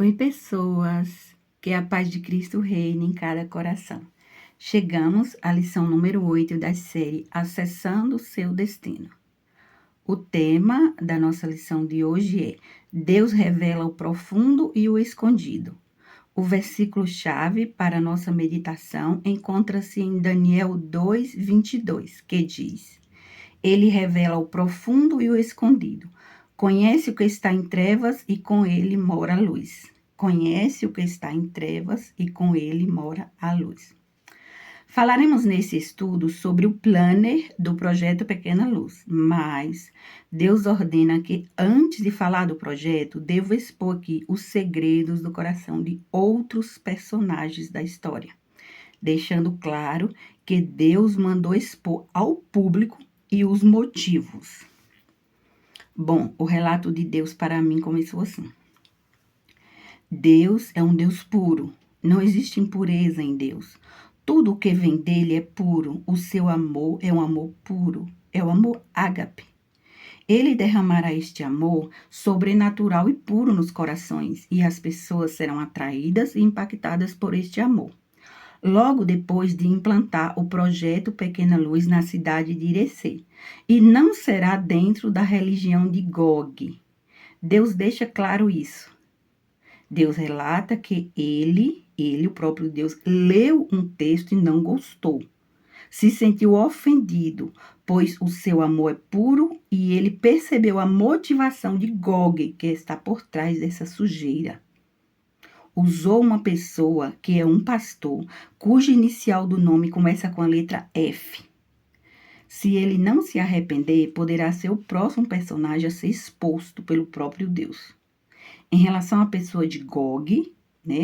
Oi, pessoas, que a paz de Cristo reine em cada coração. Chegamos à lição número 8 da série Acessando o Seu Destino. O tema da nossa lição de hoje é Deus revela o profundo e o escondido. O versículo-chave para a nossa meditação encontra-se em Daniel 2:22, que diz: Ele revela o profundo e o escondido. Conhece o que está em trevas e com ele mora a luz. Conhece o que está em trevas e com ele mora a luz. Falaremos nesse estudo sobre o planner do projeto Pequena Luz, mas Deus ordena que, antes de falar do projeto, devo expor aqui os segredos do coração de outros personagens da história, deixando claro que Deus mandou expor ao público e os motivos. Bom, o relato de Deus para mim começou assim. Deus é um Deus puro. Não existe impureza em Deus. Tudo o que vem dele é puro. O seu amor é um amor puro. É o amor ágape. Ele derramará este amor sobrenatural e puro nos corações, e as pessoas serão atraídas e impactadas por este amor. Logo depois de implantar o projeto Pequena Luz na cidade de Irecê. E não será dentro da religião de Gog. Deus deixa claro isso. Deus relata que ele, o próprio Deus, leu um texto e não gostou. Se sentiu ofendido, pois o seu amor é puro e ele percebeu a motivação de Gog, que está por trás dessa sujeira. Usou uma pessoa que é um pastor, cuja inicial do nome começa com a letra F. Se ele não se arrepender, poderá ser o próximo personagem a ser exposto pelo próprio Deus. Em relação à pessoa de Gog,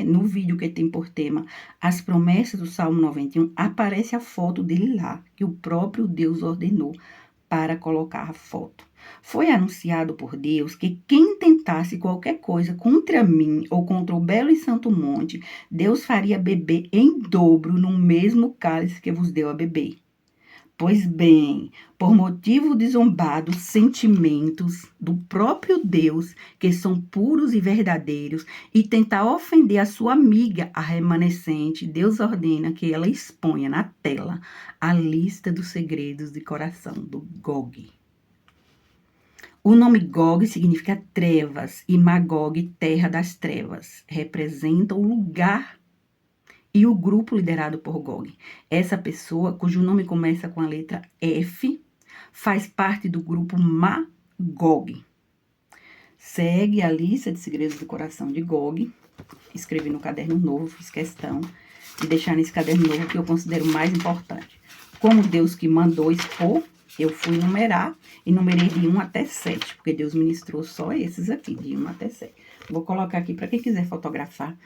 no vídeo que tem por tema As Promessas do Salmo 91, aparece a foto dele lá, que o próprio Deus ordenou para colocar a foto. Foi anunciado por Deus que quem tentasse qualquer coisa contra mim ou contra o belo e santo monte, Deus faria beber em dobro no mesmo cálice que vos deu a beber. Pois bem, por motivo de zombar dos sentimentos do próprio Deus, que são puros e verdadeiros, e tentar ofender a sua amiga, a remanescente, Deus ordena que ela exponha na tela a lista dos segredos de coração do Gog. O nome Gog significa trevas e Magog, terra das trevas. Representa o lugar e o grupo liderado por Gog. Essa pessoa, cujo nome começa com a letra F, faz parte do grupo Magog. Segue a lista de segredos do coração de Gog. Escrevi no caderno novo, fiz questão de deixar nesse caderno novo que eu considero mais importante. Como Deus que mandou expor, eu fui numerar e numerei de 1 até 7, porque Deus ministrou só esses aqui, de 1 até 7. Vou colocar aqui para quem quiser fotografar.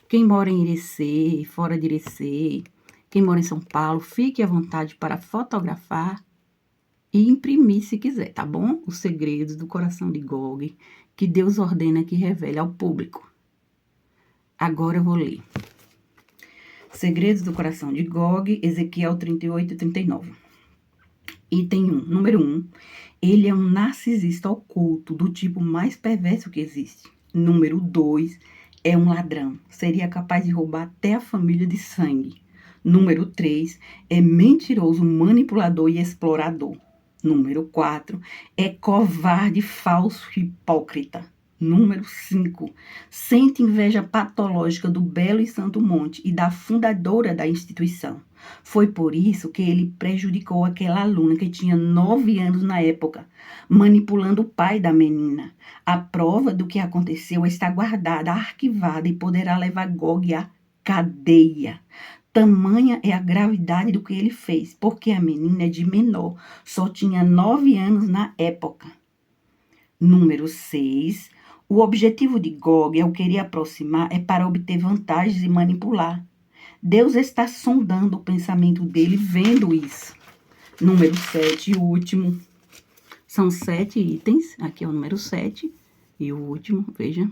Quem mora em Irecê, fora de Irecê, quem mora em São Paulo, fique à vontade para fotografar e imprimir se quiser, tá bom? Os segredos do coração de Gog, que Deus ordena que revele ao público. Agora eu vou ler. Segredos do coração de Gog, Ezequiel 38 e 39. Item 1, número 1. Ele é um narcisista oculto, do tipo mais perverso que existe. Número 2. É um ladrão, seria capaz de roubar até a família de sangue. Número 3, é mentiroso, manipulador e explorador. Número 4, é covarde, falso e hipócrita. Número 5, sente inveja patológica do belo e santo monte e da fundadora da instituição. Foi por isso que ele prejudicou aquela aluna que tinha 9 anos na época, manipulando o pai da menina. A prova do que aconteceu está guardada, arquivada e poderá levar Gog à cadeia. Tamanha é a gravidade do que ele fez, porque a menina é de menor, só tinha 9 anos na época. Número 6. O objetivo de Gog, ao querer aproximar, é para obter vantagens e manipular. Deus está sondando o pensamento dele, vendo isso. Número 7, o último. São 7 itens. Aqui é o número 7. E o último, veja,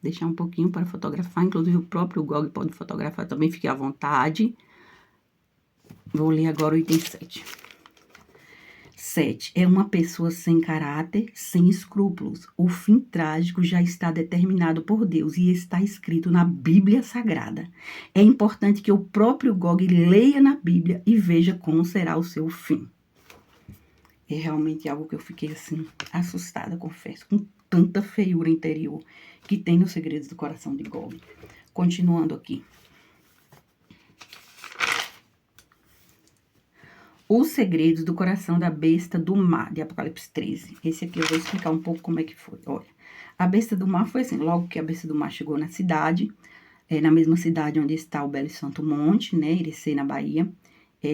deixar um pouquinho para fotografar. Inclusive, o próprio Gog pode fotografar também, fique à vontade. Vou ler agora o item 7. 7. É uma pessoa sem caráter, sem escrúpulos. O fim trágico já está determinado por Deus e está escrito na Bíblia Sagrada. É importante que o próprio Gog leia na Bíblia e veja como será o seu fim. É realmente algo que eu fiquei assim, assustada, confesso, com tanta feiura interior que tem nos segredos do coração de Gog. Continuando aqui. Os segredos do coração da besta do mar, de Apocalipse 13. Esse aqui eu vou explicar um pouco como é que foi. Olha, a besta do mar foi assim, logo que a besta do mar chegou na cidade, na mesma cidade onde está o Belo e Santo Monte, né, Irecê, na Bahia,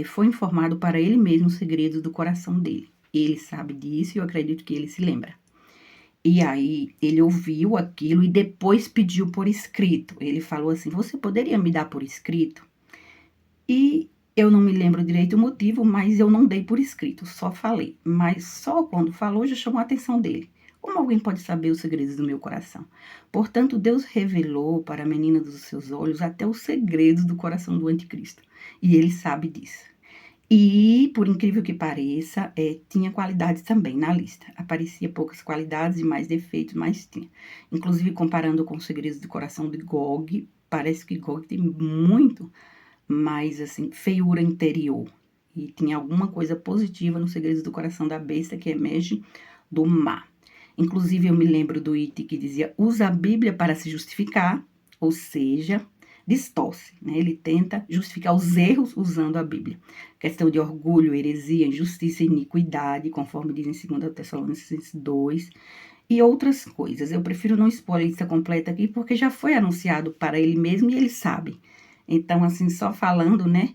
foi informado para ele mesmo os segredos do coração dele. Ele sabe disso e eu acredito que ele se lembra. E aí, ele ouviu aquilo e depois pediu por escrito. Ele falou assim, você poderia me dar por escrito? E eu não me lembro direito o motivo, mas eu não dei por escrito, só falei. Mas só quando falou já chamou a atenção dele. Como alguém pode saber os segredos do meu coração? Portanto, Deus revelou para a menina dos seus olhos até os segredos do coração do anticristo. E ele sabe disso. E, por incrível que pareça, tinha qualidades também na lista. Aparecia poucas qualidades e mais defeitos, mas tinha. Inclusive, comparando com os segredos do coração de Gog, parece que Gog tem muito mais, assim, feiura interior. E tinha alguma coisa positiva nos segredos do coração da besta que emerge do mar. Inclusive, eu me lembro do item que dizia, usa a Bíblia para se justificar, ou seja, distorce, né? Ele tenta justificar os erros usando a Bíblia. Questão de orgulho, heresia, injustiça e iniquidade, conforme diz em 2 Tessalonicenses 2, e outras coisas. Eu prefiro não expor a lista completa aqui, porque já foi anunciado para ele mesmo e ele sabe. Então, assim, só falando, né,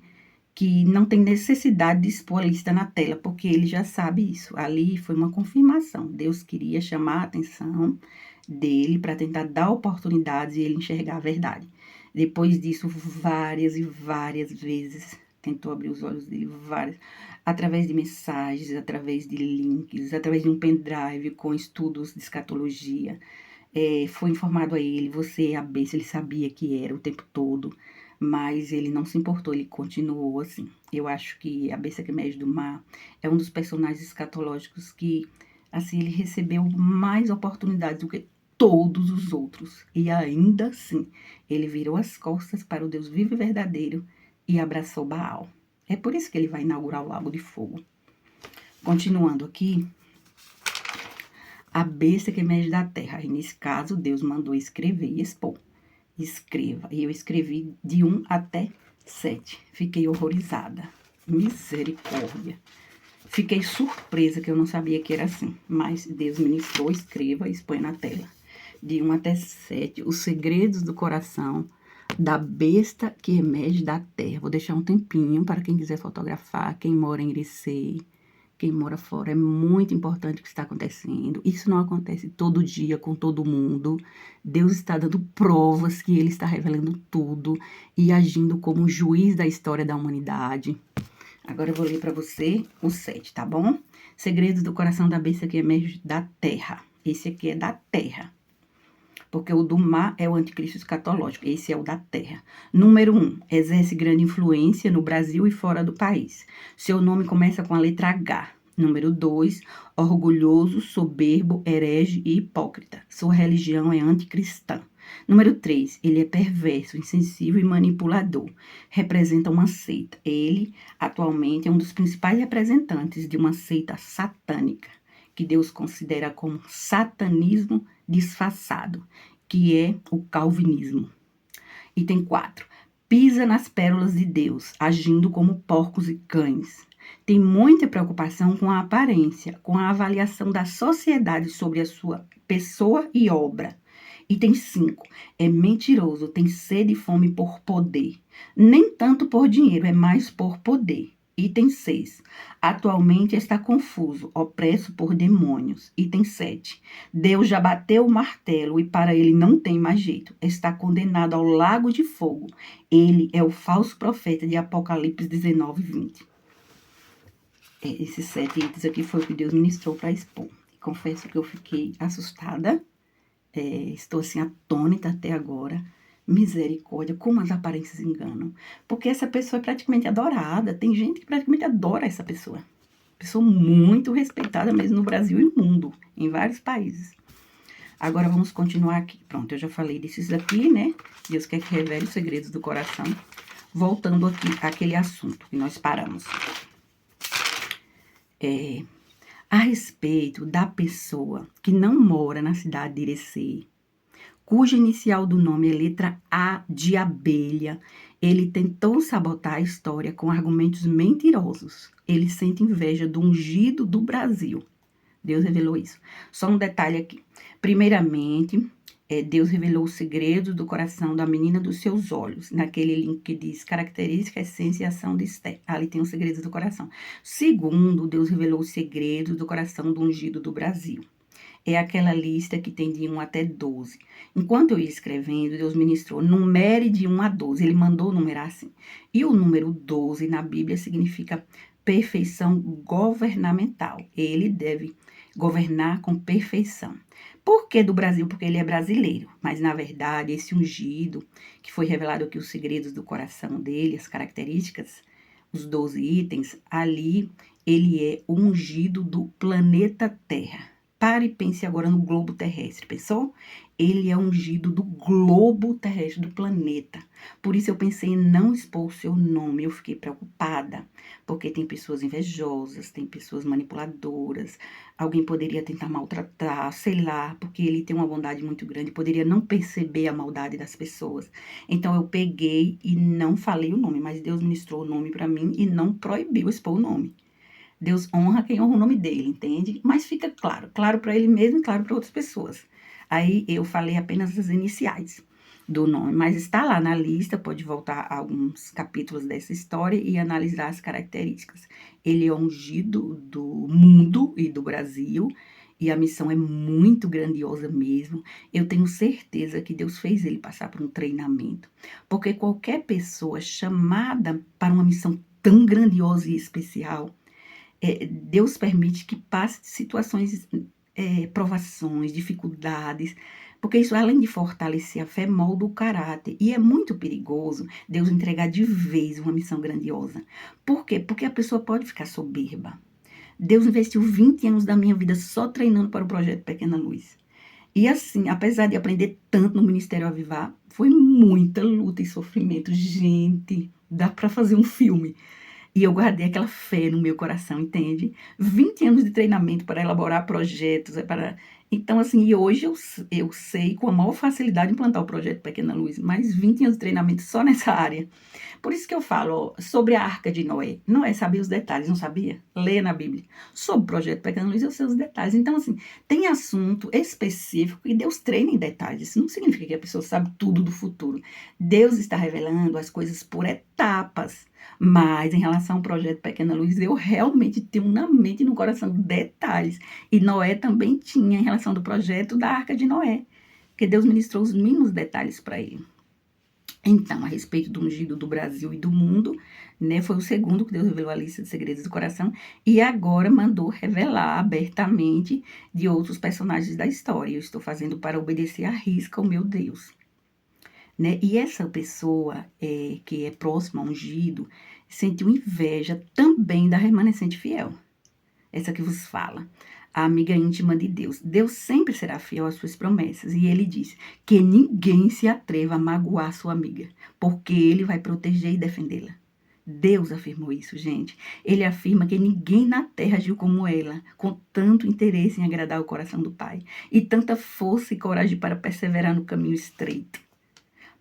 que não tem necessidade de expor a lista na tela, porque ele já sabe isso. Ali foi uma confirmação. Deus queria chamar a atenção dele para tentar dar oportunidades e ele enxergar a verdade. Depois disso, várias e várias vezes, tentou abrir os olhos dele, várias, através de mensagens, através de links, através de um pendrive com estudos de escatologia. Foi informado a ele, você é a besta, ele sabia que era o tempo todo, mas ele não se importou, ele continuou assim. Eu acho que a besta que emerge do mar é um dos personagens escatológicos que, assim, ele recebeu mais oportunidades do que todos os outros. E ainda assim, ele virou as costas para o Deus vivo e verdadeiro e abraçou Baal. É por isso que ele vai inaugurar o Lago de Fogo. Continuando aqui, a besta que emerge da terra. E nesse caso, Deus mandou escrever e expor. Escreva. E eu escrevi de 1 até 7. Fiquei horrorizada. Misericórdia. Fiquei surpresa que eu não sabia que era assim. Mas Deus ministrou, escreva e expõe na tela. De 1 até 7. Os segredos do coração da besta que emerge da terra. Vou deixar um tempinho para quem quiser fotografar, quem mora em Irecê, quem mora fora. É muito importante o que está acontecendo. Isso não acontece todo dia com todo mundo. Deus está dando provas que ele está revelando tudo e agindo como juiz da história da humanidade. Agora eu vou ler para você o 7, tá bom? Segredos do coração da besta que emerge da terra. Esse aqui é da terra. Porque o do mar é o anticristo escatológico. Esse é o da terra. Número 1. Exerce grande influência no Brasil e fora do país. Seu nome começa com a letra H. Número 2. Orgulhoso, soberbo, herege e hipócrita. Sua religião é anticristã. Número 3. Ele é perverso, insensível e manipulador. Representa uma seita. Ele, atualmente, é um dos principais representantes de uma seita satânica, que Deus considera como satanismo disfarçado, que é o calvinismo. Item 4. Pisa nas pérolas de Deus, agindo como porcos e cães. Tem muita preocupação com a aparência, com a avaliação da sociedade sobre a sua pessoa e obra. Item 5. É mentiroso, tem sede e fome por poder. Nem tanto por dinheiro, é mais por poder. Item 6. Atualmente está confuso, opresso por demônios. Item 7. Deus já bateu o martelo e para ele não tem mais jeito. Está condenado ao lago de fogo. Ele é o falso profeta de Apocalipse 19, 20. Esses 7 itens aqui foi o que Deus ministrou para expor. Confesso que eu fiquei assustada. Estou assim atônita até agora. Misericórdia, como as aparências enganam. Porque essa pessoa é praticamente adorada. Tem gente que praticamente adora essa pessoa. Pessoa muito respeitada mesmo no Brasil e no mundo, em vários países. Agora vamos continuar aqui. Pronto, eu já falei desses aqui, né? Deus quer que revele os segredos do coração. Voltando aqui àquele assunto que nós paramos. A respeito da pessoa que não mora na cidade de Irecê, cuja inicial do nome é letra A de abelha, ele tentou sabotar a história com argumentos mentirosos. Ele sente inveja do ungido do Brasil. Deus revelou isso. Só um detalhe aqui. Primeiramente, Deus revelou os segredos do coração da menina dos seus olhos. Naquele link que diz característica, essência e ação de Esté. Ali tem os segredos do coração. Segundo, Deus revelou os segredos do coração do ungido do Brasil. É aquela lista que tem de 1 até 12. Enquanto eu ia escrevendo, Deus ministrou, numere de 1 a 12. Ele mandou numerar assim. E o número 12 na Bíblia significa perfeição governamental. Ele deve governar com perfeição. Por que do Brasil? Porque ele é brasileiro. Mas, na verdade, esse ungido, que foi revelado aqui os segredos do coração dele, as características, os 12 itens, ali ele é o ungido do planeta Terra. Pare e pense agora no globo terrestre, pensou? Ele é ungido do globo terrestre, do planeta. Por isso eu pensei em não expor o seu nome, eu fiquei preocupada, porque tem pessoas invejosas, tem pessoas manipuladoras, alguém poderia tentar maltratar, sei lá, porque ele tem uma bondade muito grande, poderia não perceber a maldade das pessoas. Então eu peguei e não falei o nome, mas Deus ministrou o nome para mim e não proibiu expor o nome. Deus honra quem honra o nome dele, entende? Mas fica claro para ele mesmo e claro para outras pessoas. Aí eu falei apenas as iniciais do nome, mas está lá na lista, pode voltar a alguns capítulos dessa história e analisar as características. Ele é ungido do mundo e do Brasil, e a missão é muito grandiosa mesmo. Eu tenho certeza que Deus fez ele passar por um treinamento, porque qualquer pessoa chamada para uma missão tão grandiosa e especial, Deus permite que passe situações, provações, dificuldades, porque isso, além de fortalecer a fé, molda o caráter. E é muito perigoso Deus entregar de vez uma missão grandiosa. Por quê? Porque a pessoa pode ficar soberba. Deus investiu 20 anos da minha vida só treinando para o projeto Pequena Luz. E assim, apesar de aprender tanto no Ministério Avivar, foi muita luta e sofrimento. Gente, dá para fazer um filme. E eu guardei aquela fé no meu coração, entende? 20 anos de treinamento para elaborar projetos, Então, assim, e hoje eu sei com a maior facilidade implantar o projeto Pequena Luz, mais 20 anos de treinamento só nessa área. Por isso que eu falo, ó, sobre a Arca de Noé. Noé sabia os detalhes, não sabia? Lê na Bíblia. Sobre o projeto Pequena Luz, eu sei os detalhes. Então, assim, tem assunto específico e Deus treina em detalhes. Isso não significa que a pessoa sabe tudo do futuro. Deus está revelando as coisas por etapas. Mas, em relação ao projeto Pequena Luz, eu realmente tenho na mente e no coração detalhes. E Noé também tinha em relação do projeto da Arca de Noé, porque Deus ministrou os mínimos detalhes para ele. Então, a respeito do ungido do Brasil e do mundo, né, foi o segundo que Deus revelou a lista de segredos do coração, e agora mandou revelar abertamente de outros personagens da história. Eu estou fazendo para obedecer à risca ao meu Deus. Né? E essa pessoa que é próxima ao ungido sentiu inveja também da remanescente fiel. Essa que vos fala, a amiga íntima de Deus. Deus sempre será fiel às suas promessas. E ele diz que ninguém se atreva a magoar sua amiga, porque ele vai proteger e defendê-la. Deus afirmou isso, gente. Ele afirma que ninguém na terra agiu como ela, com tanto interesse em agradar o coração do Pai, e tanta força e coragem para perseverar no caminho estreito.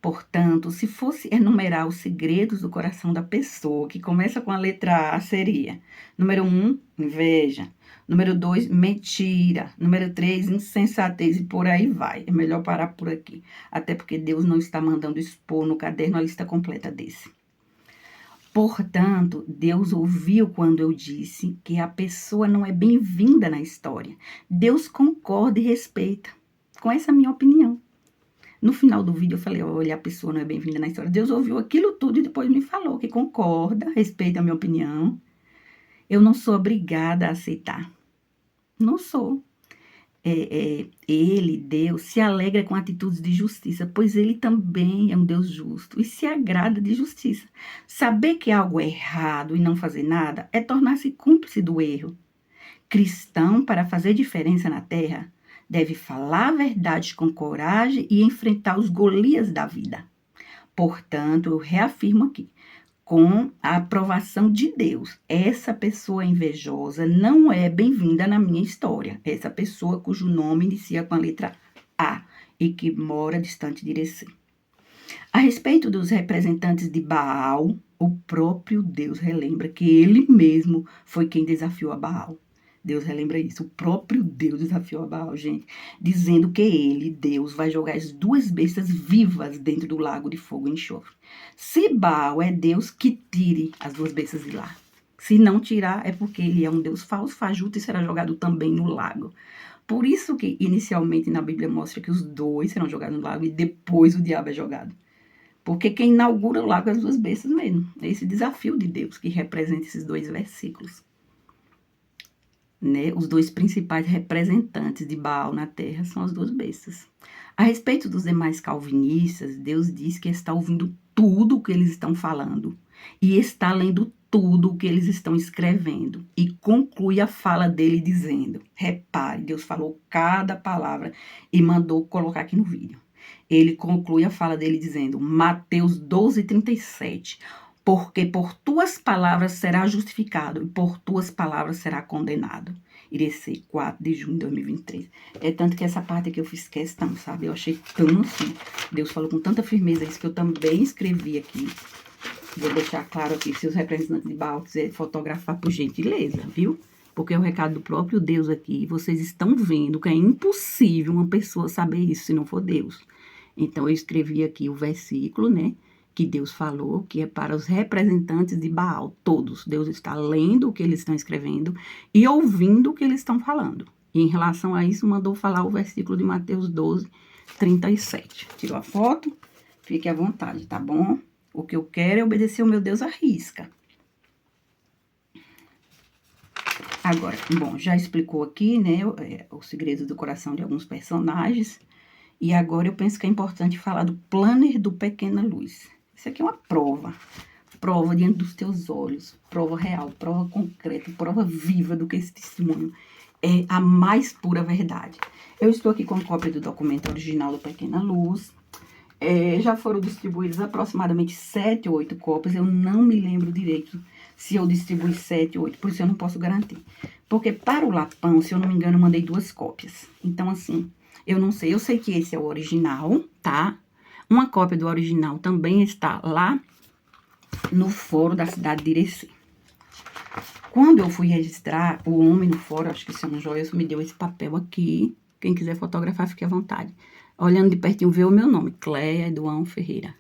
Portanto, se fosse enumerar os segredos do coração da pessoa, que começa com a letra A, seria: número 1, inveja. Número 2, mentira. Número 3, insensatez, e por aí vai. É melhor parar por aqui. Até porque Deus não está mandando expor no caderno a lista completa desse. Portanto, Deus ouviu quando eu disse que a pessoa não é bem-vinda na história. Deus concorda e respeita com essa minha opinião. No final do vídeo eu falei, olha, a pessoa não é bem-vinda na história. Deus ouviu aquilo tudo e depois me falou que concorda, respeita a minha opinião. Eu não sou obrigada a aceitar. Não sou. ele, Deus, se alegra com atitudes de justiça, pois ele também é um Deus justo e se agrada de justiça. Saber que algo é errado e não fazer nada é tornar-se cúmplice do erro. Cristão, para fazer diferença na terra, deve falar a verdade com coragem e enfrentar os Golias da vida. Portanto, eu reafirmo aqui, com a aprovação de Deus, essa pessoa invejosa não é bem-vinda na minha história. Essa pessoa cujo nome inicia com a letra A e que mora distante de Irecê. A respeito dos representantes de Baal, o próprio Deus relembra que ele mesmo foi quem desafiou a Baal. Deus relembra isso, o próprio Deus desafiou a Baal, gente, dizendo que ele, Deus, vai jogar as duas bestas vivas dentro do lago de fogo e enxofre. Se Baal é Deus, que tire as duas bestas de lá. Se não tirar, é porque ele é um Deus falso, fajuto, e será jogado também no lago. Por isso que, inicialmente, na Bíblia mostra que os dois serão jogados no lago e depois o diabo é jogado. Porque quem inaugura o lago é as duas bestas mesmo. É esse desafio de Deus que representa esses dois versículos. Né? Os dois principais representantes de Baal na terra são as duas bestas. A respeito dos demais calvinistas, Deus diz que está ouvindo tudo o que eles estão falando e está lendo tudo o que eles estão escrevendo. E conclui a fala dele dizendo, repare, Deus falou cada palavra e mandou colocar aqui no vídeo. Ele conclui a fala dele dizendo, Mateus 12:37, porque por tuas palavras será justificado e por tuas palavras será condenado. Irecê, 4 de junho de 2023. É tanto que essa parte aqui eu fiz questão, sabe? Eu achei tão assim. Deus falou com tanta firmeza isso que eu também escrevi aqui. Vou deixar claro aqui, se os representantes de Baal quiserem fotografar, por gentileza, viu? Porque é o recado do próprio Deus aqui. Vocês estão vendo que é impossível uma pessoa saber isso se não for Deus. Então, eu escrevi aqui o versículo, né? Que Deus falou, que é para os representantes de Baal, todos. Deus está lendo o que eles estão escrevendo e ouvindo o que eles estão falando. E em relação a isso, mandou falar o versículo de Mateus 12:37. Tirou a foto? Fique à vontade, tá bom? O que eu quero é obedecer o meu Deus à risca. Agora, bom, já explicou aqui, né, os segredos do coração de alguns personagens. E agora eu penso que é importante falar do planner do Pequena Luz. Isso aqui é uma prova. Prova diante dos teus olhos. Prova real, prova concreta, prova viva do que esse testemunho é a mais pura verdade. Eu estou aqui com a cópia do documento original do Pequena Luz. Já foram distribuídas aproximadamente 7 ou 8 cópias. Eu não me lembro direito se eu distribuí 7 ou 8, por isso eu não posso garantir. Porque para o Lapão, se eu não me engano, eu mandei 2 cópias. Então, assim, eu não sei. Eu sei que esse é o original, tá? Uma cópia do original também está lá no fórum da cidade de Irecê. Quando eu fui registrar o homem no fórum, acho que o senhor Joelson me deu esse papel aqui. Quem quiser fotografar, fique à vontade. Olhando de pertinho, vê o meu nome, Cleia Eduão Ferreira.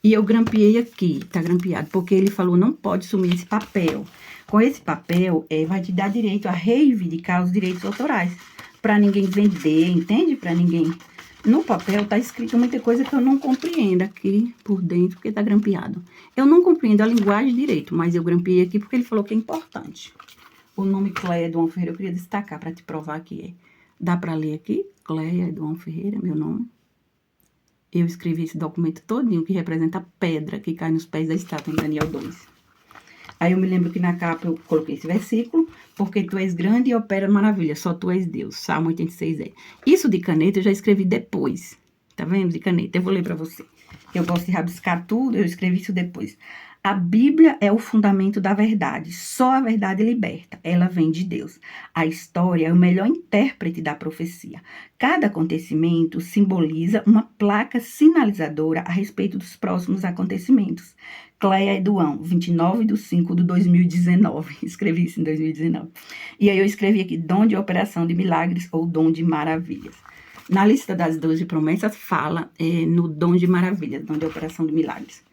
E eu grampeei aqui, tá grampeado, porque ele falou, não pode sumir esse papel. Com esse papel, vai te dar direito a reivindicar os direitos autorais. Pra ninguém vender, entende? Pra ninguém... No papel tá escrito muita coisa que eu não compreendo aqui por dentro, porque tá grampeado. Eu não compreendo a linguagem direito, mas eu grampeei aqui porque ele falou que é importante. O nome Cleia Eduão Ferreira eu queria destacar pra te provar que é. Dá pra ler aqui? Cleia Eduão Ferreira, meu nome. Eu escrevi esse documento todinho que representa a pedra que cai nos pés da estátua em Daniel 2. Aí eu me lembro que na capa eu coloquei esse versículo, porque tu és grande e opera maravilha, só tu és Deus, Salmo 86. Isso de caneta eu já escrevi depois, tá vendo? De caneta, eu vou ler pra você. Eu gosto de rabiscar tudo, eu escrevi isso depois. A Bíblia é o fundamento da verdade, só a verdade liberta, ela vem de Deus. A história é o melhor intérprete da profecia. Cada acontecimento simboliza uma placa sinalizadora a respeito dos próximos acontecimentos. Cleia Eduão, 29/5/2019. Escrevi isso em 2019. E aí eu escrevi aqui, dom de operação de milagres ou dom de maravilhas. Na lista das 12 promessas fala no dom de maravilhas, dom de operação de milagres.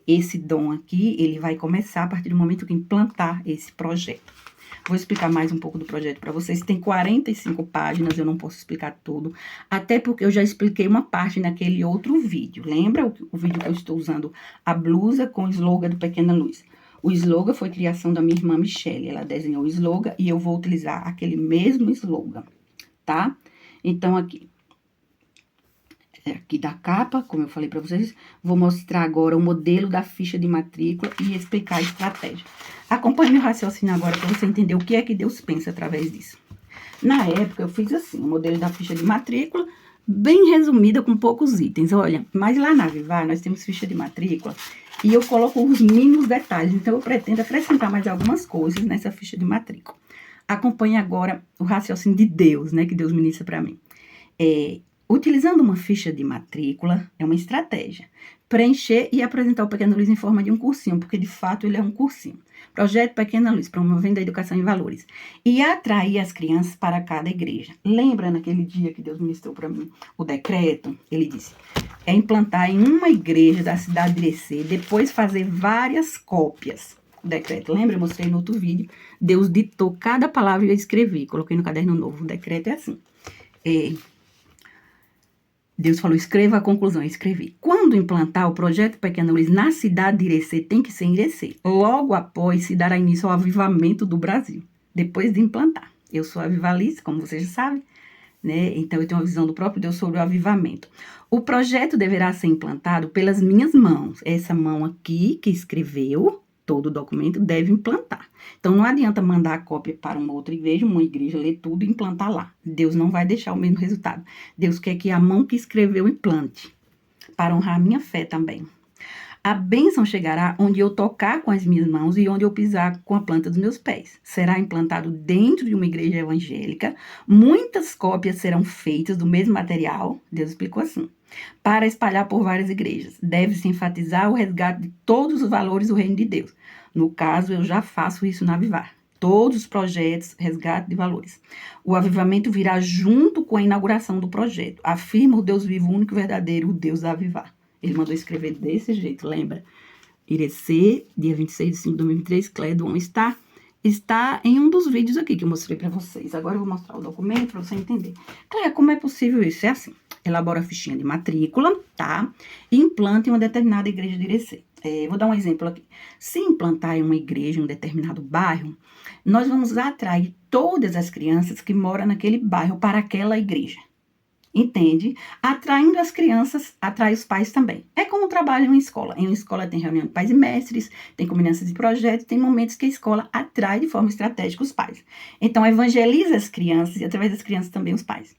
Esse dom aqui, ele vai começar a partir do momento que implantar esse projeto. Vou explicar mais um pouco do projeto para vocês. Tem 45 páginas, eu não posso explicar tudo. Até porque eu já expliquei uma parte naquele outro vídeo. Lembra o vídeo que eu estou usando? A blusa com o slogan do Pequena Luz. O slogan foi criação da minha irmã Michele. Ela desenhou o slogan e eu vou utilizar aquele mesmo slogan, tá? Então, aqui da capa, como eu falei para vocês, vou mostrar agora o modelo da ficha de matrícula e explicar a estratégia. Acompanhe meu raciocínio agora para você entender o que é que Deus pensa através disso. Na época, eu fiz assim, o modelo da ficha de matrícula, bem resumida, com poucos itens. Olha, mas lá na Avivar, nós temos ficha de matrícula e eu coloco os mínimos detalhes. Então, eu pretendo acrescentar mais algumas coisas nessa ficha de matrícula. Acompanhe agora o raciocínio de Deus, né, que Deus ministra para mim. Utilizando uma ficha de matrícula, é uma estratégia. Preencher e apresentar o Pequena Luz em forma de um cursinho, porque de fato ele é um cursinho. Projeto Pequena Luz, promovendo a educação em valores. E atrair as crianças para cada igreja. Lembra naquele dia que Deus ministrou para mim o decreto? Ele disse, é implantar em uma igreja da cidade de Irecê, depois fazer várias cópias. O decreto, lembra? Eu mostrei no outro vídeo. Deus ditou cada palavra e eu escrevi, coloquei no caderno novo. O decreto é assim. Deus falou, escreva a conclusão, eu escrevi. Quando implantar o projeto Pequena Luz na cidade de Irecê, tem que ser em Irecê. Logo após se dará início ao avivamento do Brasil, depois de implantar. Eu sou avivalista, como vocês já sabem, né? Então eu tenho uma visão do próprio Deus sobre o avivamento. O projeto deverá ser implantado pelas minhas mãos. Essa mão aqui que escreveu todo o documento deve implantar. Então, não adianta mandar a cópia para uma outra igreja, ler tudo e implantar lá. Deus não vai deixar o mesmo resultado. Deus quer que a mão que escreveu implante, para honrar a minha fé também. A bênção chegará onde eu tocar com as minhas mãos e onde eu pisar com a planta dos meus pés. Será implantado dentro de uma igreja evangélica. Muitas cópias serão feitas do mesmo material, Deus explicou assim, para espalhar por várias igrejas. Deve-se enfatizar o resgate de todos os valores do reino de Deus. No caso, eu já faço isso na Avivar. Todos os projetos, resgate de valores. O avivamento virá junto com a inauguração do projeto. Afirma o Deus vivo, único e verdadeiro, o Deus da Avivar. Ele mandou escrever desse jeito, lembra? Irecê, dia 26 de 5 de 2023, Clédon está em um dos vídeos aqui que eu mostrei para vocês. Agora eu vou mostrar o documento para você entender. Cléia, como é possível isso? É assim, elabora a fichinha de matrícula, tá? E implanta em uma determinada igreja de Irecê. Vou dar um exemplo aqui. Se implantar em uma igreja em um determinado bairro, nós vamos atrair todas as crianças que moram naquele bairro para aquela igreja. Entende? Atraindo as crianças, atrai os pais também. É como o trabalho em uma escola. Em uma escola tem reunião de pais e mestres, tem combinança de projetos, tem momentos que a escola atrai de forma estratégica os pais. Então, evangeliza as crianças e, através das crianças, também os pais.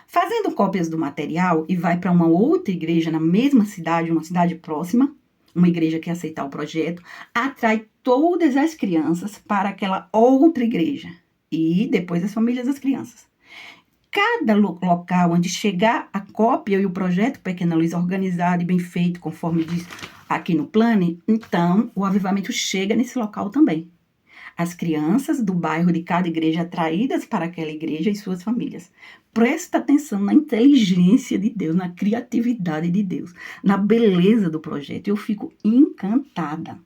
Fazendo cópias do material e vai para uma outra igreja na mesma cidade, uma cidade próxima, uma igreja que aceitar o projeto, atrai todas as crianças para aquela outra igreja. E depois as famílias das crianças. Cada local onde chegar a cópia e o projeto Pequena Luz organizado e bem feito, conforme diz aqui no plano, então o avivamento chega nesse local também. As crianças do bairro de cada igreja atraídas para aquela igreja e suas famílias. Presta atenção na inteligência de Deus, na criatividade de Deus, na beleza do projeto. Eu fico encantada.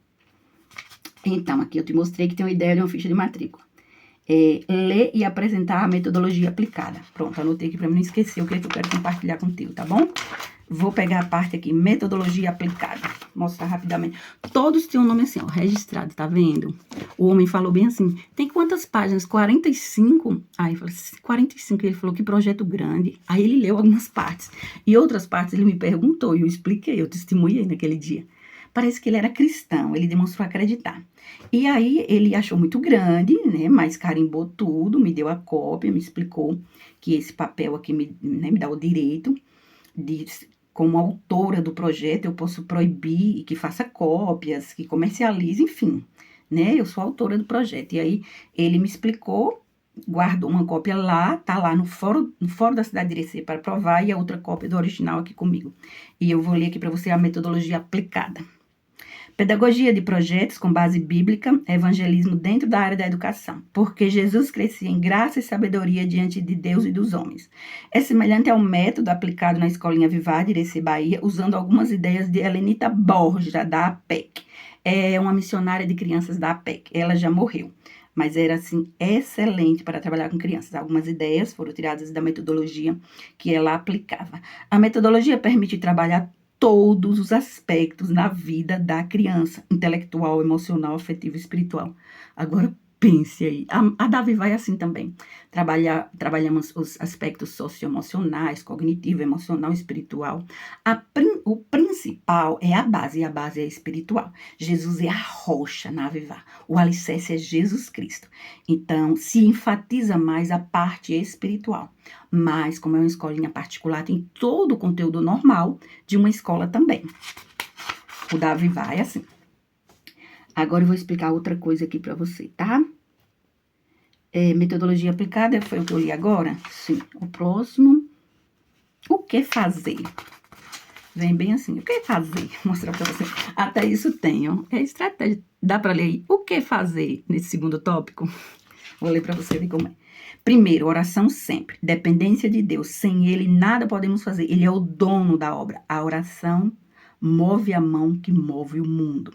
Então, aqui eu te mostrei que tem uma ideia de uma ficha de matrícula. Ler e apresentar a metodologia aplicada. Pronto, anotei aqui para mim não esquecer o que é que eu quero compartilhar contigo, tá bom? Vou pegar a parte aqui, metodologia aplicada. Mostrar rapidamente. Todos têm um nome assim, ó, registrado, tá vendo? O homem falou bem assim, tem quantas páginas? 45? Aí eu falei, 45, ele falou que projeto grande. Aí ele leu algumas partes. E outras partes ele me perguntou e eu expliquei, eu testemunhei naquele dia. Parece que ele era cristão, ele demonstrou acreditar. E aí ele achou muito grande, né, mas carimbou tudo, me deu a cópia, me explicou que esse papel aqui me dá o direito de, como autora do projeto, eu posso proibir que faça cópias, que comercialize, enfim, né, eu sou autora do projeto. E aí ele me explicou, guardou uma cópia lá, tá lá no fórum da cidade de Irecê para provar, e a outra cópia do original aqui comigo. E eu vou ler aqui para você a metodologia aplicada. Pedagogia de projetos com base bíblica, evangelismo dentro da área da educação, porque Jesus crescia em graça e sabedoria diante de Deus e dos homens. É semelhante ao método aplicado na Escolinha Avivar de Irecê, Bahia, usando algumas ideias de Helenita Borja, da APEC. É uma missionária de crianças da APEC. Ela já morreu, mas era, assim, excelente para trabalhar com crianças. Algumas ideias foram tiradas da metodologia que ela aplicava. A metodologia permite trabalhar todos os aspectos na vida da criança, intelectual, emocional, afetivo e espiritual. Agora, Pense aí. A Davi vai assim também. Trabalhamos os aspectos socioemocionais, cognitivo, emocional, espiritual. O principal é a base, e a base é espiritual. Jesus é a rocha na Avivá. O alicerce é Jesus Cristo. Então, se enfatiza mais a parte espiritual. Mas, como é uma escolinha particular, tem todo o conteúdo normal de uma escola também. O da Avivá é assim. Agora eu vou explicar outra coisa aqui para você, tá? Metodologia aplicada foi o que eu li agora? Sim. O próximo. O que fazer? Vem bem assim. O que fazer? Vou mostrar para você. Até isso tenho. É estratégia. Dá para ler aí? O que fazer nesse segundo tópico? Vou ler para você ver como é. Primeiro, oração sempre. Dependência de Deus. Sem Ele, nada podemos fazer. Ele é o dono da obra. A oração move a mão que move o mundo.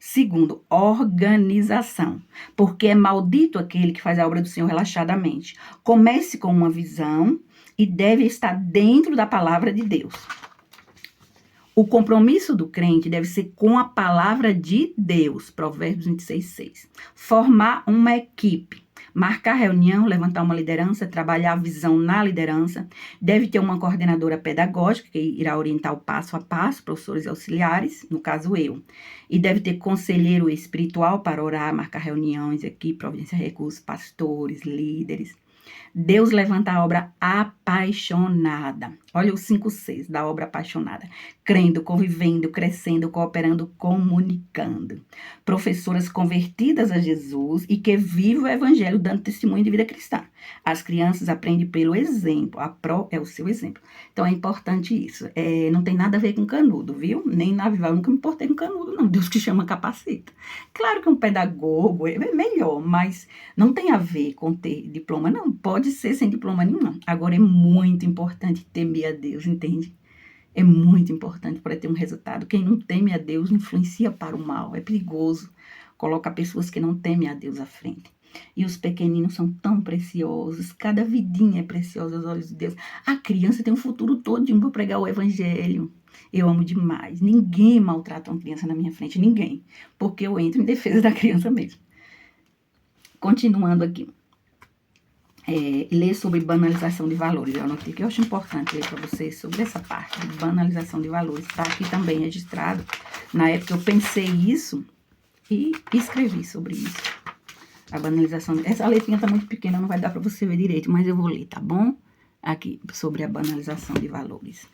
Segundo, organização. Porque é maldito aquele que faz a obra do Senhor relaxadamente. Comece com uma visão e deve estar dentro da palavra de Deus. O compromisso do crente deve ser com a palavra de Deus. Provérbios 26:6. Formar uma equipe. Marcar reunião, levantar uma liderança, trabalhar a visão na liderança. Deve ter uma coordenadora pedagógica que irá orientar o passo a passo, professores auxiliares, no caso eu. E deve ter conselheiro espiritual para orar, marcar reuniões aqui, providenciar recursos, pastores, líderes. Deus levanta a obra apaixonada. Olha o 5:6 da obra apaixonada. Crendo, convivendo, crescendo, cooperando, comunicando. Professoras convertidas a Jesus e que vivem o evangelho dando testemunho de vida cristã. As crianças aprendem pelo exemplo. A pró é o seu exemplo. Então é importante isso. Não tem nada a ver com canudo, viu? Nem na Avivá, eu nunca me importei com canudo, não. Deus que chama capacita. Claro que um pedagogo é melhor, mas não tem a ver com ter diploma, não. Pode ser sem diploma nenhum. Agora é muito importante temer a Deus, entende? É muito importante para ter um resultado. Quem não teme a Deus influencia para o mal. É perigoso colocar pessoas que não temem a Deus à frente. E os pequeninos são tão preciosos. Cada vidinha é preciosa aos olhos de Deus. A criança tem um futuro todinho para pregar o evangelho. Eu amo demais. Ninguém maltrata uma criança na minha frente. Ninguém. Porque eu entro em defesa da criança mesmo. Continuando aqui. Ler sobre banalização de valores. Eu anotei que eu acho importante ler para vocês sobre essa parte de banalização de valores. Está aqui também registrado. Na época eu pensei isso e escrevi sobre isso. A banalização. Essa letrinha está muito pequena, não vai dar para você ver direito, mas eu vou ler, tá bom? Aqui, sobre a banalização de valores.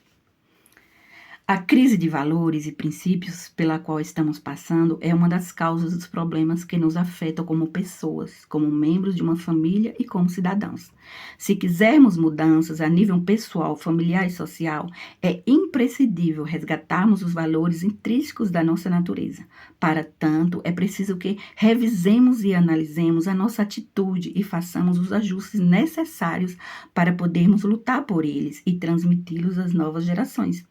A crise de valores e princípios pela qual estamos passando é uma das causas dos problemas que nos afetam como pessoas, como membros de uma família e como cidadãos. Se quisermos mudanças a nível pessoal, familiar e social, é imprescindível resgatarmos os valores intrínsecos da nossa natureza. Para tanto, é preciso que revisemos e analisemos a nossa atitude e façamos os ajustes necessários para podermos lutar por eles e transmiti-los às novas gerações.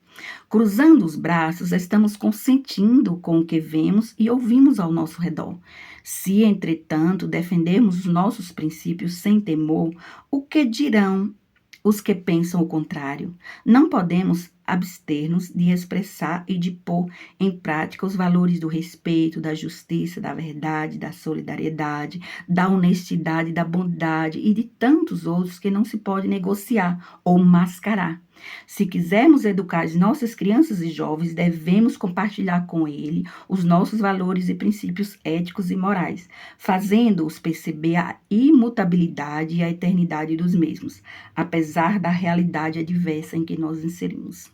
Cruzando os braços, estamos consentindo com o que vemos e ouvimos ao nosso redor. Se, entretanto, defendermos os nossos princípios sem temor, o que dirão os que pensam o contrário? Não podemos abster-nos de expressar e de pôr em prática os valores do respeito, da justiça, da verdade, da solidariedade, da honestidade, da bondade e de tantos outros que não se pode negociar ou mascarar. Se quisermos educar as nossas crianças e jovens, devemos compartilhar com ele os nossos valores e princípios éticos e morais, fazendo-os perceber a imutabilidade e a eternidade dos mesmos, apesar da realidade adversa em que nos inserimos.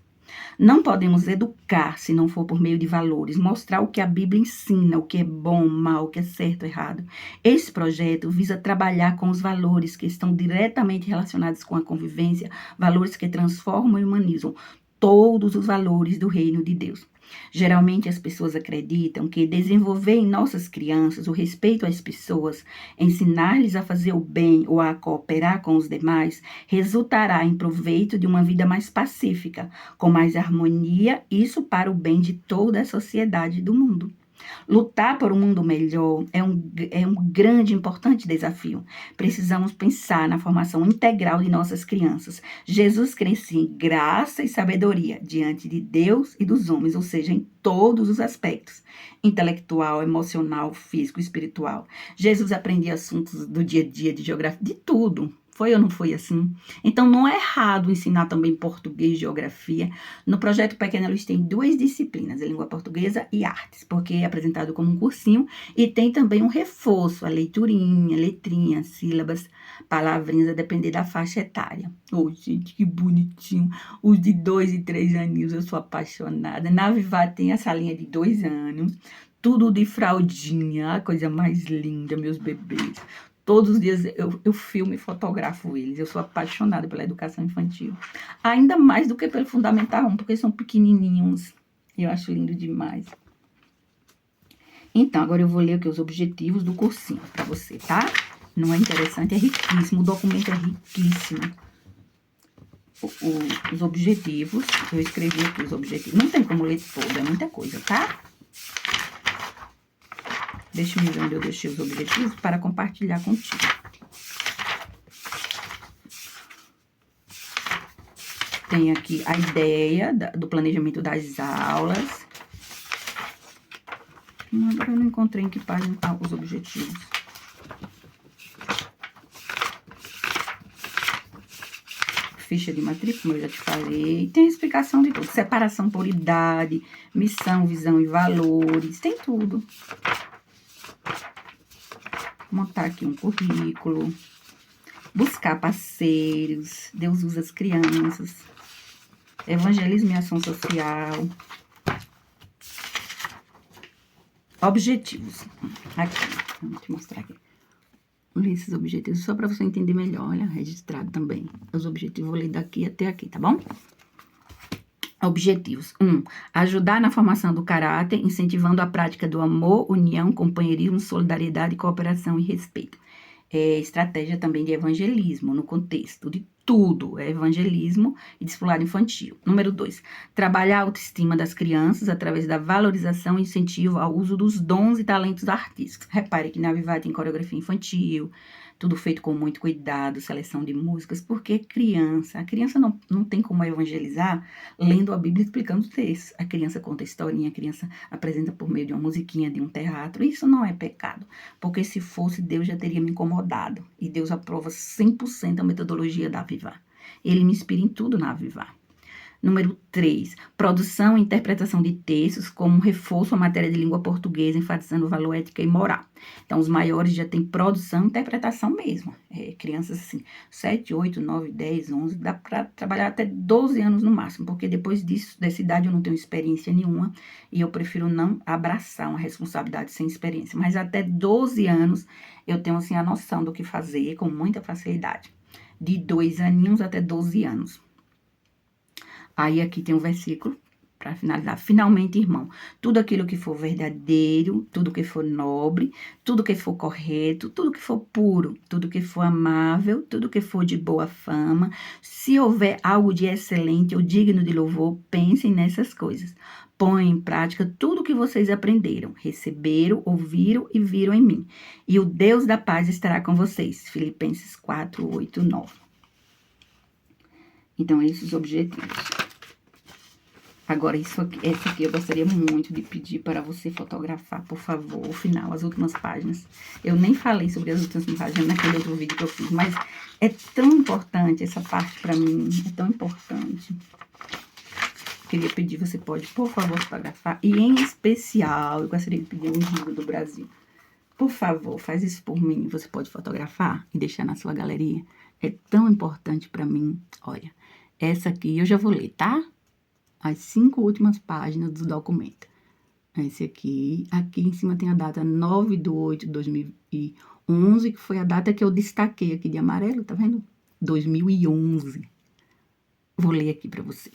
Não podemos educar se não for por meio de valores, mostrar o que a Bíblia ensina, o que é bom, mal, o que é certo, errado. Esse projeto visa trabalhar com os valores que estão diretamente relacionados com a convivência, valores que transformam e humanizam todos os valores do reino de Deus. Geralmente as pessoas acreditam que desenvolver em nossas crianças o respeito às pessoas, ensinar-lhes a fazer o bem ou a cooperar com os demais, resultará em proveito de uma vida mais pacífica, com mais harmonia, isso para o bem de toda a sociedade do mundo. Lutar por um mundo melhor é um grande e importante desafio. Precisamos pensar na formação integral de nossas crianças. Jesus crescia em graça e sabedoria diante de Deus e dos homens, ou seja, em todos os aspectos, intelectual, emocional, físico, espiritual. Jesus aprendia assuntos do dia a dia, de geografia, de tudo. Foi ou não foi assim? Então, não é errado ensinar também português e geografia. No projeto Pequena Luz tem 2 disciplinas, a língua portuguesa e artes, porque é apresentado como um cursinho, e tem também um reforço, a leiturinha, letrinha, sílabas, palavrinhas, a depender da faixa etária. Oh, gente, que bonitinho. Os de 2 e 3 aninhos, eu sou apaixonada. Na Vivar tem essa linha de 2 anos, tudo de fraldinha, a coisa mais linda, meus bebês. Todos os dias eu filmo e fotografo eles. Eu sou apaixonada pela educação infantil. Ainda mais do que pelo Fundamental 1, porque são pequenininhos. Eu acho lindo demais. Então, agora eu vou ler aqui os objetivos do cursinho para você, tá? Não é interessante, é riquíssimo. O documento é riquíssimo. Os objetivos, eu escrevi aqui os objetivos. Não tem como ler todo, é muita coisa, tá? Deixa eu ver onde eu deixei os objetivos para compartilhar contigo. Tem aqui a ideia do planejamento das aulas. Agora eu não encontrei em que página estão os objetivos. Ficha de matrícula, como eu já te falei. Tem a explicação de tudo. Separação por idade, missão, visão e valores. Tem tudo. Montar aqui um currículo, buscar parceiros, Deus usa as crianças, evangelismo e ação social, objetivos. Aqui, vou te mostrar aqui. Vou ler esses objetivos só para você entender melhor, olha, registrado também. Os objetivos vou ler daqui até aqui, tá bom? Objetivos. 1. Ajudar na formação do caráter, incentivando a prática do amor, união, companheirismo, solidariedade, cooperação e respeito. Estratégia também de evangelismo, no contexto de tudo. É evangelismo e discipulado infantil. Número 2. Trabalhar a autoestima das crianças através da valorização e incentivo ao uso dos dons e talentos artísticos. Repare que na Vivar tem coreografia infantil, tudo feito com muito cuidado, seleção de músicas, porque a criança não tem como evangelizar lendo a Bíblia explicando o texto. A criança conta a historinha, a criança apresenta por meio de uma musiquinha, de um teatro. Isso não é pecado, porque se fosse, Deus já teria me incomodado. E Deus aprova 100% a metodologia da Avivar. Ele me inspira em tudo na Avivar. Número 3, produção e interpretação de textos como reforço à matéria de língua portuguesa, enfatizando o valor ética e moral. Então, os maiores já têm produção e interpretação mesmo. Crianças assim, 7, 8, 9, 10, 11, dá para trabalhar até 12 anos no máximo, porque depois dessa idade eu não tenho experiência nenhuma e eu prefiro não abraçar uma responsabilidade sem experiência. Mas até 12 anos eu tenho assim a noção do que fazer com muita facilidade. De 2 aninhos até 12 anos. Aí aqui tem um versículo para finalizar. Finalmente, irmão, tudo aquilo que for verdadeiro, tudo que for nobre, tudo que for correto, tudo que for puro, tudo que for amável, tudo que for de boa fama, se houver algo de excelente ou digno de louvor, pensem nessas coisas. Põem em prática tudo o que vocês aprenderam, receberam, ouviram e viram em mim. E o Deus da paz estará com vocês. Filipenses 4, 8, 9. Então, esses os objetivos. Agora, esse aqui eu gostaria muito de pedir para você fotografar, por favor, o final, as últimas páginas. Eu nem falei sobre as últimas páginas naquele outro vídeo que eu fiz, mas é tão importante essa parte para mim, é tão importante. Queria pedir, você pode, por favor, fotografar. E, em especial, eu gostaria de pedir um livro do Brasil. Por favor, faz isso por mim. Você pode fotografar e deixar na sua galeria. É tão importante para mim. Olha, essa aqui eu já vou ler, tá? As 5 últimas páginas do documento. Esse aqui em cima tem a data 9/8/2011, que foi a data que eu destaquei aqui de amarelo, tá vendo? 2011. Vou ler aqui para você.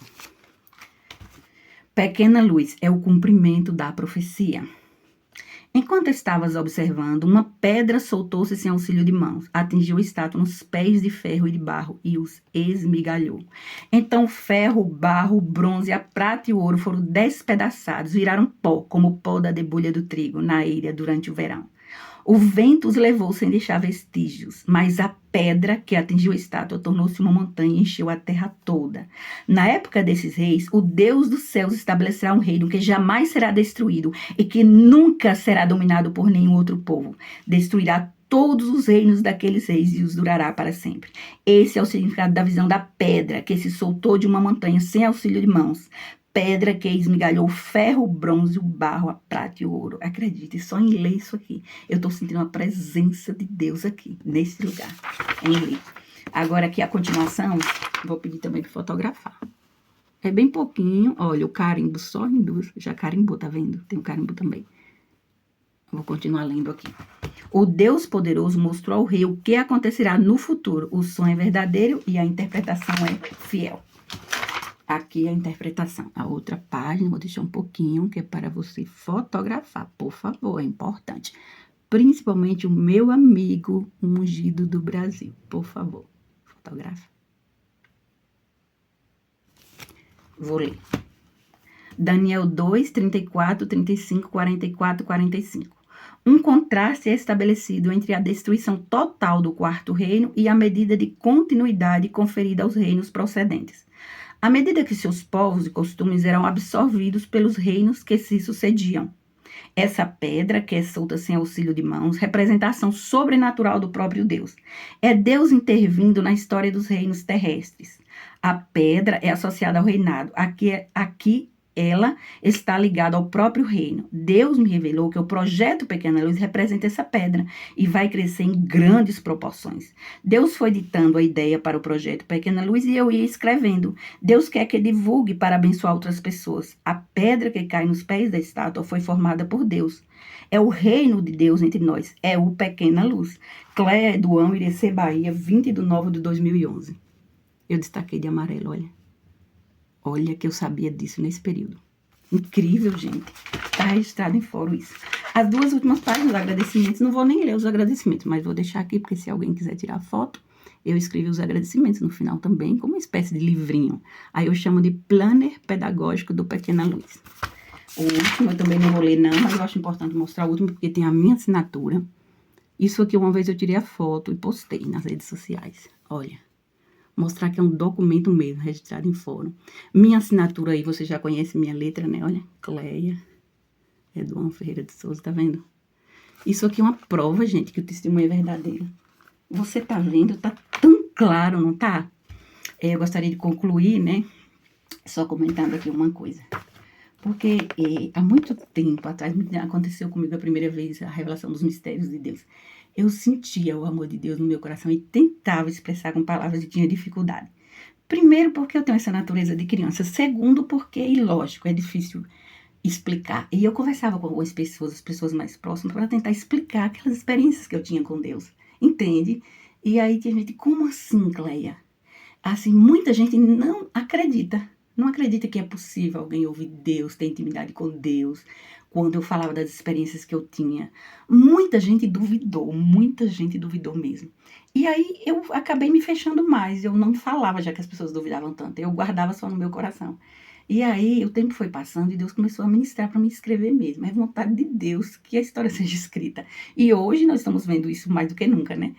Pequena luz é o cumprimento da profecia. Enquanto estavas observando, uma pedra soltou-se sem auxílio de mãos, atingiu a estátua nos pés de ferro e de barro e os esmigalhou. Então o ferro, o barro, o bronze, a prata e o ouro foram despedaçados, viraram pó, como o pó da debulha do trigo na eira durante o verão. O vento os levou sem deixar vestígios, mas a pedra que atingiu a estátua tornou-se uma montanha e encheu a terra toda. Na época desses reis, o Deus dos céus estabelecerá um reino que jamais será destruído e que nunca será dominado por nenhum outro povo. Destruirá todos os reinos daqueles reis e os durará para sempre. Esse é o significado da visão da pedra que se soltou de uma montanha sem auxílio de mãos. Pedra que esmigalhou o ferro, o bronze, o barro, a prata e o ouro. Acredite, só em ler isso aqui, eu estou sentindo a presença de Deus aqui, nesse lugar, em ler. Agora aqui a continuação, vou pedir também para fotografar. É bem pouquinho, olha, o carimbo só em duas, já carimbou, tá vendo? Tem o carimbo também. Vou continuar lendo aqui. O Deus poderoso mostrou ao rei o que acontecerá no futuro. O sonho é verdadeiro e a interpretação é fiel. Aqui a interpretação. A outra página, vou deixar um pouquinho, que é para você fotografar, por favor, é importante. Principalmente o meu amigo ungido do Brasil, por favor, fotografa. Vou ler. Daniel 2, 34, 35, 44, 45. Um contraste é estabelecido entre a destruição total do quarto reino e a medida de continuidade conferida aos reinos procedentes. À medida que seus povos e costumes eram absorvidos pelos reinos que se sucediam. Essa pedra, que é solta sem auxílio de mãos, representa a ação sobrenatural do próprio Deus. É Deus intervindo na história dos reinos terrestres. A pedra é associada ao reinado. Aqui ela está ligada ao próprio reino. Deus me revelou que o projeto Pequena Luz representa essa pedra e vai crescer em grandes proporções. Deus foi ditando a ideia para o projeto Pequena Luz e eu ia escrevendo. Deus quer que divulgue para abençoar outras pessoas. A pedra que cai nos pés da estátua foi formada por Deus. É o reino de Deus entre nós. É o Pequena Luz. Cléia Eduão, Irecê, Bahia, 20/9/2011. Eu destaquei de amarelo, olha. Olha que eu sabia disso nesse período. Incrível, gente. Está registrado em fórum isso. As duas últimas páginas dos agradecimentos, não vou nem ler os agradecimentos, mas vou deixar aqui, porque se alguém quiser tirar foto, eu escrevi os agradecimentos no final também, como uma espécie de livrinho. Aí eu chamo de planner pedagógico do Pequena Luz. O último eu também não vou ler não, mas eu acho importante mostrar o último, porque tem a minha assinatura. Isso aqui uma vez eu tirei a foto e postei nas redes sociais. Olha. Mostrar que é um documento mesmo, registrado em fórum. Minha assinatura aí, você já conhece minha letra, né? Olha, Cléia Eduão Ferreira de Souza, tá vendo? Isso aqui é uma prova, gente, que o testemunho é verdadeiro. Você tá vendo? Tá tão claro, não tá? Eu gostaria de concluir, né? Só comentando aqui uma coisa. Porque há muito tempo atrás, aconteceu comigo a primeira vez a revelação dos mistérios de Deus. Eu sentia o amor de Deus no meu coração e tentava expressar com palavras e tinha dificuldade. Primeiro, porque eu tenho essa natureza de criança. Segundo, porque, e lógico, é difícil explicar. E eu conversava com algumas pessoas, as pessoas mais próximas, para tentar explicar aquelas experiências que eu tinha com Deus. Entende? E aí tinha gente, como assim, Cléia? Assim, muita gente não acredita. Não acredita que é possível alguém ouvir Deus, ter intimidade com Deus. Quando eu falava das experiências que eu tinha, muita gente duvidou mesmo. E aí eu acabei me fechando mais, eu não falava, já que as pessoas duvidavam tanto, eu guardava só no meu coração. E aí o tempo foi passando e Deus começou a ministrar para me escrever mesmo. É vontade de Deus que a história seja escrita. E hoje nós estamos vendo isso mais do que nunca, né?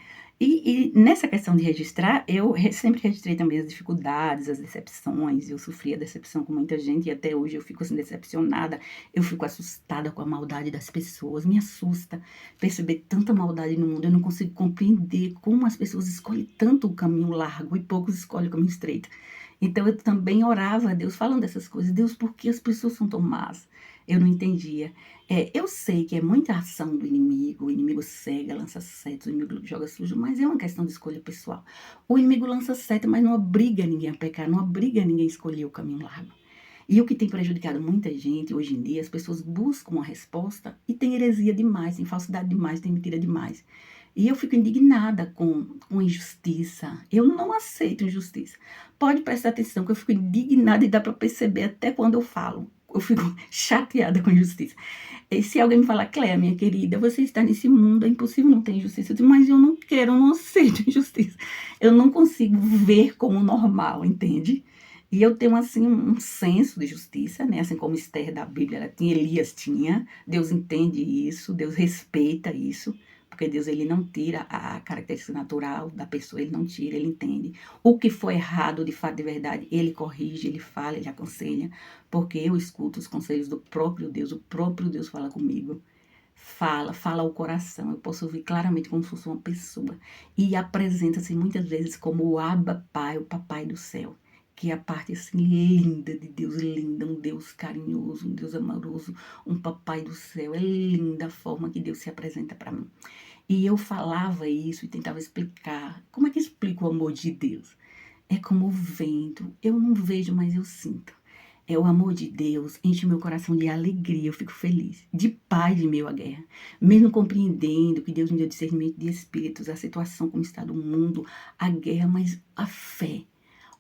E nessa questão de registrar, eu sempre registrei também as dificuldades, as decepções. Eu sofria decepção com muita gente e até hoje eu fico assim decepcionada. Eu fico assustada com a maldade das pessoas. Me assusta perceber tanta maldade no mundo. Eu não consigo compreender como as pessoas escolhem tanto o caminho largo e poucos escolhem o caminho estreito. Então eu também orava a Deus falando dessas coisas. Deus, por que as pessoas são tão más? Eu não entendia. Eu sei que é muita ação do inimigo, o inimigo cega, lança setas, o inimigo joga sujo, mas é uma questão de escolha pessoal. O inimigo lança seta, mas não obriga ninguém a pecar, não obriga ninguém a escolher o caminho largo. E o que tem prejudicado muita gente hoje em dia, as pessoas buscam uma resposta e tem heresia demais, tem falsidade demais, tem mentira demais. E eu fico indignada com injustiça. Eu não aceito injustiça. Pode prestar atenção que eu fico indignada e dá para perceber até quando eu falo. eu fico chateada com injustiça. E se alguém me falar, Cléa, minha querida, você está nesse mundo, é impossível não ter injustiça. Eu digo, mas eu não quero, eu não aceito injustiça. Eu não consigo ver como normal, entende? E eu tenho, assim, um senso de justiça, né? Assim como Esther da Bíblia, ela tinha, Elias tinha. Deus entende isso, Deus respeita isso. Porque Deus, ele não tira a característica natural da pessoa, ele não tira, ele entende. O que foi errado, de fato, de verdade, ele corrige, ele fala, ele aconselha. Porque eu escuto os conselhos do próprio Deus, o próprio Deus fala comigo. Fala ao coração. Eu posso ouvir claramente como se fosse uma pessoa. E apresenta-se muitas vezes como o Abba Pai, o Papai do céu. Que é a parte assim linda de Deus, linda, um Deus carinhoso, um Deus amoroso, um Papai do céu. É linda a forma que Deus se apresenta para mim. E eu falava isso e tentava explicar. Como é que explico o amor de Deus? É como o vento. Eu não vejo, mas eu sinto. É o amor de Deus, enche meu coração de alegria, eu fico feliz, de paz em meio à guerra. Mesmo compreendendo que Deus me deu discernimento de espíritos, a situação como está do mundo, a guerra, mas a fé,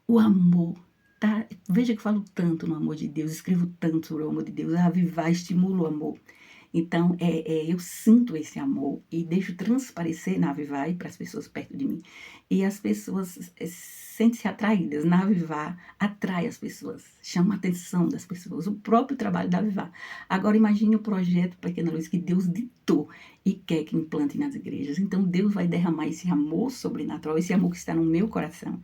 o amor. Tá? Veja que eu falo tanto no amor de Deus, escrevo tanto sobre o amor de Deus, a avivar estimula o amor. Então, eu sinto esse amor e deixo transparecer na Avivai para as pessoas perto de mim. E as pessoas sentem-se atraídas. Na Avivai atrai as pessoas, chama a atenção das pessoas, o próprio trabalho da Avivai. Agora, imagine o projeto Pequena Luz que Deus ditou e quer que implante nas igrejas. Então, Deus vai derramar esse amor sobrenatural, esse amor que está no meu coração.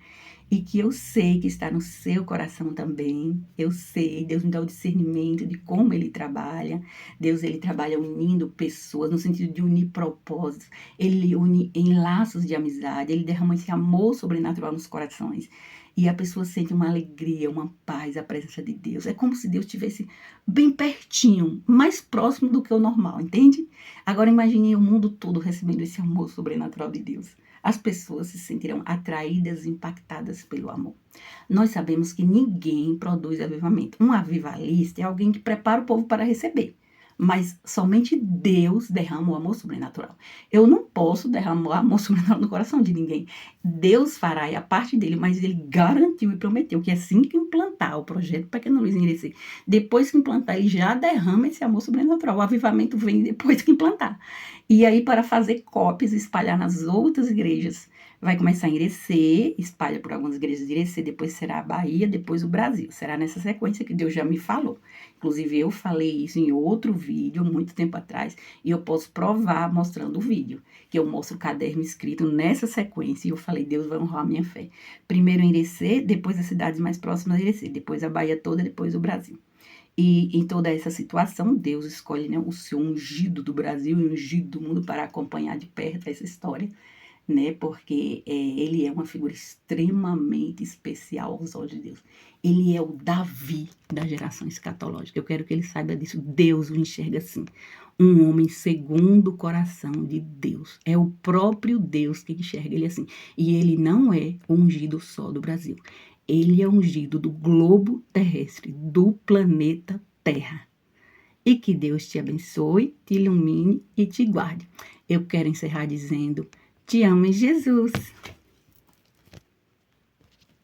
E que eu sei que está no seu coração também. Eu sei, Deus me dá o discernimento de como Ele trabalha. Deus, Ele trabalha unindo pessoas, no sentido de unir propósitos. Ele une em laços de amizade. Ele derrama esse amor sobrenatural nos corações. E a pessoa sente uma alegria, uma paz, a presença de Deus. É como se Deus estivesse bem pertinho, mais próximo do que o normal, entende? Agora imagine o mundo todo recebendo esse amor sobrenatural de Deus. As pessoas se sentirão atraídas, impactadas pelo amor. Nós sabemos que ninguém produz avivamento. Um avivalista é alguém que prepara o povo para receber. Mas somente Deus derrama o amor sobrenatural. Eu não posso derramar o amor sobrenatural no coração de ninguém. Deus fará a parte dele, mas ele garantiu e prometeu que assim que implantar o projeto Pequena Luz em Irecê, depois que implantar, ele já derrama esse amor sobrenatural. O avivamento vem depois que implantar. E aí, para fazer cópias e espalhar nas outras igrejas, vai começar em Irecê, espalha por algumas igrejas de Irecê, depois será a Bahia, depois o Brasil. Será nessa sequência que Deus já me falou. Inclusive, eu falei isso em outro vídeo, muito tempo atrás, e eu posso provar mostrando o vídeo, que eu mostro o caderno escrito nessa sequência, e eu falei, Deus vai honrar a minha fé. Primeiro em Irecê, depois as cidades mais próximas de Irecê, depois a Bahia toda, depois o Brasil. E em toda essa situação, Deus escolhe, né, o seu ungido do Brasil e o ungido do mundo para acompanhar de perto essa história, né? Porque ele é uma figura extremamente especial aos olhos de Deus. Ele é o Davi da geração escatológica. Eu quero que ele saiba disso. Deus o enxerga assim. Um homem segundo o coração de Deus. É o próprio Deus que enxerga ele assim. E ele não é ungido só do Brasil. Ele é ungido do globo terrestre, do planeta Terra. E que Deus te abençoe, te ilumine e te guarde. Eu quero encerrar dizendo, te amo em Jesus.